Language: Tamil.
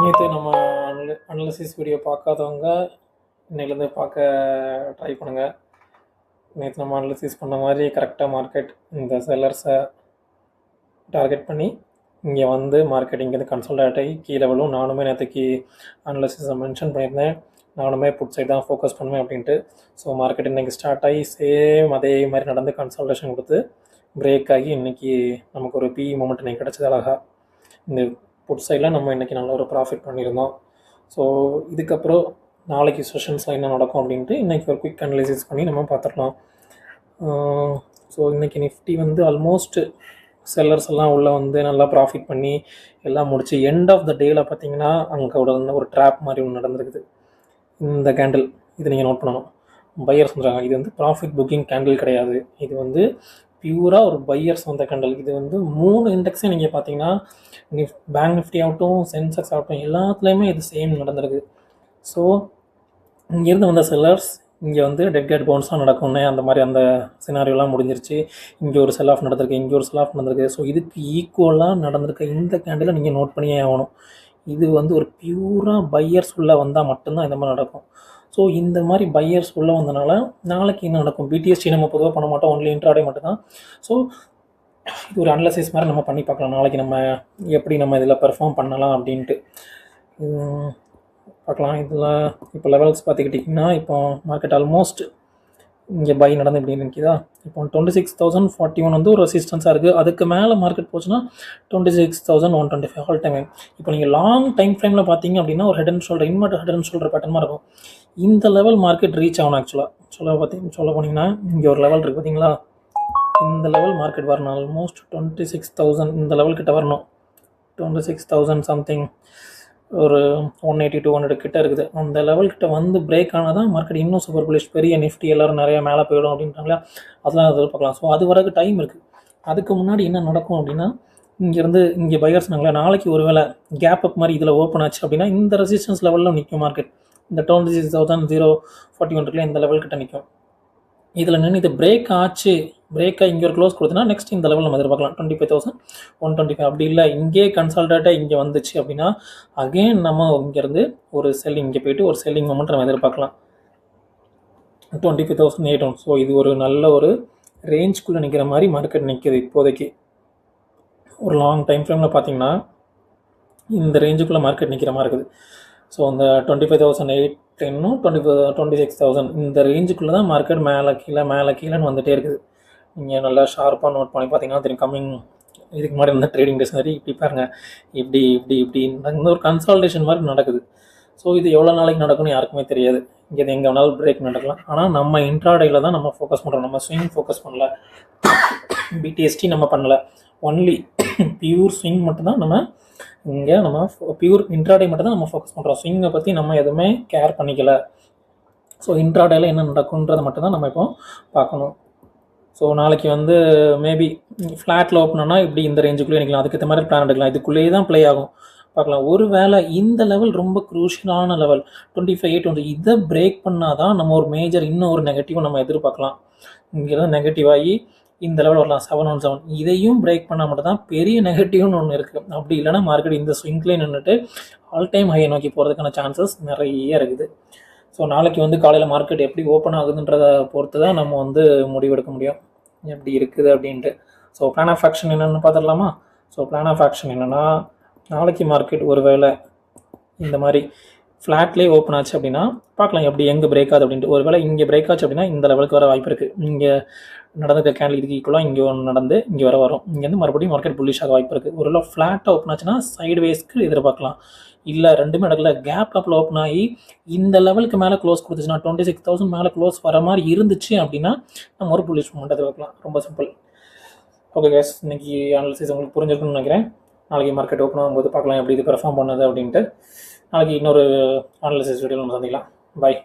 நேற்று நம்ம அனலிசிஸ் வீடியோ பார்க்காதவங்க இன்னையிலேருந்து பார்க்க ட்ரை பண்ணுங்கள். நேற்று நம்ம அனலிசிஸ் பண்ண மாதிரி கரெக்டாக மார்க்கெட் இந்த செல்லர்ஸை டார்கெட் பண்ணி இங்கே வந்து மார்க்கெட் இங்கேருந்து கன்சல்டேட் ஆகி கீழே விழும். நானுமே நேற்றுக்கு அனலிசிஸை மென்ஷன் பண்ணியிருந்தேன். நானுமே புட் சைட் தான் ஃபோக்கஸ் பண்ணுவேன் அப்படின்ட்டு. ஸோ மார்க்கெட் இன்றைக்கி ஸ்டார்ட் ஆகி சேம் அதே மாதிரி நடந்து கன்சல்டேஷன் கொடுத்து பிரேக் ஆகி இன்றைக்கி நமக்கு ஒரு பிஇ மூமெண்ட் இன்றைக்கி கிடச்சது அழகாக. இந்த புட் சைடில் நம்ம இன்றைக்கி நல்ல ஒரு ப்ராஃபிட் பண்ணியிருந்தோம். ஸோ இதுக்கப்புறம் நாளைக்கு செஷன்ஸில் என்ன நடக்கும் அப்படின்ட்டு இன்றைக்கி ஒரு குயிக் அனலைசிஸ் பண்ணி நம்ம பார்த்துடலாம். ஸோ இன்றைக்கி நிஃப்டி வந்து ஆல்மோஸ்ட் செல்லர்ஸ் எல்லாம் உள்ளே வந்து நல்லா ப்ராஃபிட் பண்ணி எல்லாம் முடிச்சு எண்ட் ஆஃப் த டேயில் பார்த்தீங்கன்னா அங்கே ஒரு ட்ராப் மாதிரி ஒன்று நடந்திருக்குது. இந்த கேண்டில் இது நீங்கள் நோட் பண்ணணும். பையர்ஸ் வந்துடுறாங்க. இது வந்து ப்ராஃபிட் புக்கிங் கேண்டில் கிடையாது. இது வந்து பியூராக ஒரு பையர்ஸ் வந்த கேண்டில். இது வந்து 3 இண்டெக்ஸே நீங்கள் பார்த்தீங்கன்னா பேங்க் நிஃப்டி ஆகட்டும், சென்செக்ஸ் ஆகட்டும், எல்லாத்துலேயுமே இது சேம் நடந்திருக்கு. ஸோ இங்கேருந்து வந்த செல்லர்ஸ் இங்கே வந்து டெட் கேட் பவுன்ஸாக நடக்கும்னே அந்த மாதிரி அந்த சினாரியோலாம் முடிஞ்சிருச்சு. இங்கே ஒரு செல் ஆஃப் நடந்திருக்கு, இங்கே ஒரு செல் ஆஃப் நடந்திருக்கு. ஸோ இதுக்கு ஈக்குவலாக நடந்திருக்க இந்த கேண்டிலை நீங்கள் நோட் பண்ணியே ஆகணும். இது வந்து ஒரு பியூராக பையர்ஸ் உள்ளே வந்தால் மட்டும்தான் இந்த மாதிரி நடக்கும். ஸோ இந்த மாதிரி பையர்ஸ் உள்ளே வந்தனால நாளைக்கு என்ன நடக்கும்? பிடிஎஸ்டி நம்ம பொதுவாக பண்ண மாட்டோம், ஒன்லி இன்ட்ராடே மட்டும்தான். ஸோ இது ஒரு அனலைசிஸ் மாதிரி நம்ம பண்ணி பார்க்கலாம். நாளைக்கு நம்ம எப்படி நம்ம இதில் பெர்ஃபார்ம் பண்ணலாம் அப்படின்ட்டு பார்க்கலாம். இதில் இப்போ லெவல்ஸ் பார்த்துக்கிட்டிங்கன்னா இப்போ மார்க்கெட் ஆல்மோஸ்ட் இங்கே பை நடந்து இப்படி நிற்கிதா. இப்போ 26,041 வந்து ஒரு ரெசிஸ்டன்ஸாக இருக்குது. அதுக்கு மேலே மார்க்கெட் போச்சுன்னா 26,125 ஆல் டைம். இப்போ நீங்கள் லாங் டைம் ஃப்ரேமில் பார்த்தீங்க அப்படின்னா ஒரு head and shoulder, invert head and shoulder பேட்டர்மாக இருக்கும். இந்த லெவல் மார்க்கெட் ரீச் ஆகணும். ஆக்சுவலாக சொல்ல போனீங்கன்னா இங்கே ஒரு லெவல் இருக்குது பார்த்தீங்களா, இந்த லெவல் மார்க்கெட் வரணும். ஆல்மோஸ்ட் 26,000 இந்த லெவல் கிட்ட வரணும். 26,000 சம்திங், ஒரு 180 200 கிட்ட இருக்குது. அந்த லெவல் கிட்ட வந்து பிரேக் ஆனால் தான் மார்க்கெட் இன்னும் சூப்பர் புல்லிஷ், பெரிய நிஃப்டி எல்லோரும் நிறையா மேலே போயிடும் அப்படின்றாங்களா, அதெல்லாம் எதிர்பார்க்கலாம். ஸோ அது வரைக்கும் டைம் இருக்குது. அதுக்கு முன்னாடி என்ன நடக்கும் அப்படின்னா, இங்கேருந்து இங்கே பையர்ஸ் நாளைக்கு ஒரு வேளை கேப் அப் மாதிரி இதில் ஓப்பன் ஆச்சு அப்படின்னா இந்த ரெசிஸ்டன்ஸ் லெவலில் நிற்கும் மார்க்கெட். இந்த 26,041 இருக்குல்ல, இந்த லெவல் கிட்ட நிற்கும். இதில் நின்று இது பிரேக் ஆகி இங்கே ஒரு க்ளோஸ் கொடுத்தனா நெக்ஸ்ட் இந்த லெவல் நம்ம எதிர்பார்க்கலாம் 25,125. அப்படி இல்லை இங்கே கன்சல்டேட்டாக இங்கே வந்துச்சு அப்படின்னா அகெயின் நம்ம இங்கேருந்து ஒரு செல்லிங், இங்கே போயிட்டு ஒரு செல்லிங் மொமெண்ட் நம்ம எதிர்பார்க்கலாம் 25,800. ஸோ இது ஒரு நல்ல ஒரு ரேஞ்சுக்குள்ளே நிற்கிற மாதிரி மார்க்கெட் நிற்கிது இப்போதைக்கு. ஒரு லாங் டைம் ஃப்ரேமில் பார்த்தீங்கன்னா இந்த ரேஞ்சுக்குள்ளே மார்க்கெட் நிற்கிற மாதிரி இருக்குது. ஸோ அந்த 25,800 26,000 இந்த ரேஞ்சுக்குள்ளே தான் மார்க்கெட் மேலே கீழேன்னு வந்துகிட்டே இருக்குது. நீங்கள் நல்லா ஷார்ப்பாக நோட் பண்ணி பார்த்தீங்கன்னா தெரியும். கம்மிங் இதுக்கு முன்னாடி இந்த ட்ரேடிங் டேஸ் மாதிரி இப்படி பாருங்கள், இப்படி இந்த ஒரு கன்சால்டேஷன் மாதிரி நடக்குது. ஸோ இது எவ்வளோ நாளைக்கு நடக்கும்னு யாருக்குமே தெரியாது. இங்கே இது எங்கே வேணாலும் பிரேக் நடக்கலாம். ஆனால் நம்ம இன்ட்ராடேயில் தான் நம்ம ஃபோக்கஸ் பண்ணுறோம். நம்ம ஸ்விங் ஃபோக்கஸ் பண்ணல, பிடிஎஸ்டி நம்ம பண்ணல, ஒன்லி பியூர் ஸ்விங் மட்டும்தான் நம்ம இங்கே நம்ம பியூர் இன்ட்ராடே மட்டும் தான் நம்ம ஃபோக்கஸ் பண்ணுறோம். ஸ்விங்கை பற்றி நம்ம எதுவுமே கேர் பண்ணிக்கல. ஸோ இன்ட்ராடேயில் என்ன நடக்குன்றதை மட்டும்தான் நம்ம இப்போ பார்க்கணும். ஸோ நாளைக்கு வந்து மேபி ஃப்ளாட்டில் ஓப்பனா இப்படி இந்த ரேஞ்சுக்குள்ளே நிற்கலாம். அதுக்கேற்ற மாதிரி பிளான் எடுக்கலாம். இதுக்குள்ளேயே தான் ப்ளே ஆகும். பார்க்கலாம். ஒரு வேளை இந்த லெவல் ரொம்ப க்ரூஷியலான லெவல் 25,800 இதை பிரேக் பண்ணால் தான் நம்ம ஒரு மேஜர் இன்னும் ஒரு நெகட்டிவ் நம்ம எதிர்பார்க்கலாம். இங்கேருந்து நெகட்டிவ் ஆகி இந்த லெவல் வரலாம் 717. இதையும் பிரேக் பண்ணால் மட்டும் தான் பெரிய நெகட்டிவ்னு ஒன்று இருக்குது. அப்படி இல்லைனா மார்க்கெட் இந்த ஸ்விங்க்லேயே நின்றுட்டு ஆல் டைம் ஹையை நோக்கி போகிறதுக்கான சான்சஸ் நிறைய இருக்குது. ஸோ நாளைக்கு வந்து காலையில் மார்க்கெட் எப்படி ஓப்பன் ஆகுதுன்றதை பொறுத்து தான் நம்ம வந்து முடிவெடுக்க முடியும் எப்படி இருக்குது அப்படின்ட்டு. ஸோ பிளான் ஆஃப் ஆக்ஷன் என்னென்னு பார்த்துடலாமா? ஸோ பிளான் ஆஃப் ஆக்ஷன் என்னென்னா, நாளைக்கு மார்க்கெட் ஒரு வேளை இந்த மாதிரி ஃப்ளாட்லேயே ஓப்பன் ஆச்சு அப்படின்னா பார்க்கலாம் எப்படி எங்கே பிரேக் ஆகுது அப்படின்ட்டு. ஒரு வேளை இங்கே பிரேக் ஆச்சு அப்படின்னா இந்த லெவலுக்கு வர வாய்ப்பு இருக்குது. இங்கே நடந்த கேண்டில் இதுக்கு ஈக்குவலாக இங்கே ஒன்று நடந்து இங்கே வரும். இங்கேருந்து மறுபடியும் மார்க்கெட் புல்லிஷாக வாய்ப்பு இருக்குது. ஒரு வேளை ஃப்ளாட்டாக ஓப்பன் ஆச்சுன்னா சைட்வேஸ்க்கு எதிர்பார்க்கலாம். இல்லை ரெண்டுமே நடக்கல, கேப் அப்பில் ஓப்பன் ஆகி இந்த லெவலுக்கு மேலே க்ளோஸ் கொடுத்துச்சுன்னா 26,000 மேலே க்ளோஸ் வர மாதிரி இருந்துச்சு அப்படின்னா நம்ம ஒரு புல்லிஷ் மூமெண்ட் எதிர்பார்க்கலாம். ரொம்ப சிம்பிள். ஓகே கேஸ், இன்றைக்கி அனாலிசிஸ் உங்களுக்கு புரிஞ்சிருக்குன்னு நினைக்கிறேன். நாளைக்கு மார்க்கெட் ஓப்பன் ஆகும்போது பார்க்கலாம் எப்படி இது பெர்ஃபார்ம் பண்ணுது அப்படின்ட்டு. நாளைக்கு இன்னொரு அனாலிசிஸ் வீடியோ நம்ம சந்திக்கலாம். பாய்.